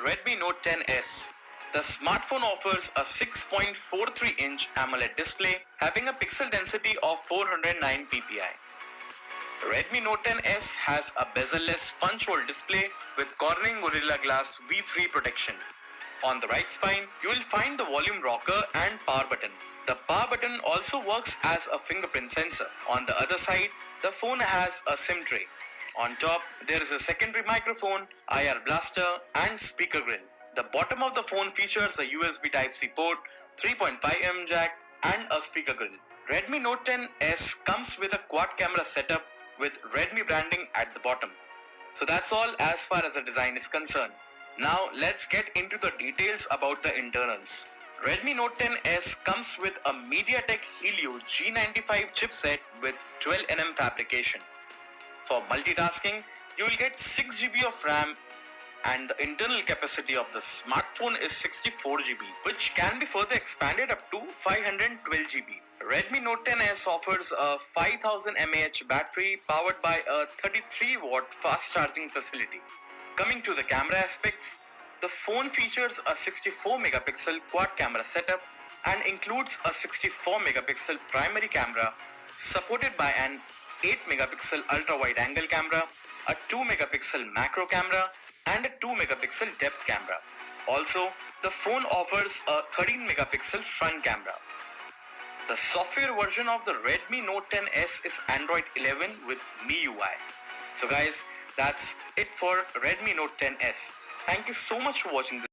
Redmi Note 10s. The smartphone offers a 6.43-inch AMOLED display having a pixel density of 409 ppi. Redmi Note 10s has a bezel-less punch-hole display with Corning Gorilla Glass V3 protection. On the right spine, you will find the volume rocker and power button. The power button also works as a fingerprint sensor. On the other side, the phone has a SIM tray. On top, there is a secondary microphone, IR blaster and speaker grill. The bottom of the phone features a USB Type-C port, 3.5mm jack and a speaker grill. Redmi Note 10s comes with a quad camera setup with Redmi branding at the bottom. So that's all as far as the design is concerned. Now let's get into the details about the internals. Redmi Note 10s comes with a MediaTek Helio G95 chipset with 12nm fabrication. For multitasking, you will get 6GB of RAM and the internal capacity of the smartphone is 64GB, which can be further expanded up to 512GB. Redmi Note 10s offers a 5000 mAh battery powered by a 33-watt fast charging facility. Coming to the camera aspects, the phone features a 64-megapixel quad camera setup and includes a 64-megapixel primary camera supported by an 8-megapixel ultra-wide-angle camera, a 2-megapixel macro camera and a 2-megapixel depth camera. Also, the phone offers a 13-megapixel front camera. The software version of the Redmi Note 10s is Android 11 with MIUI. So guys, that's it for Redmi Note 10s. Thank you so much for watching this.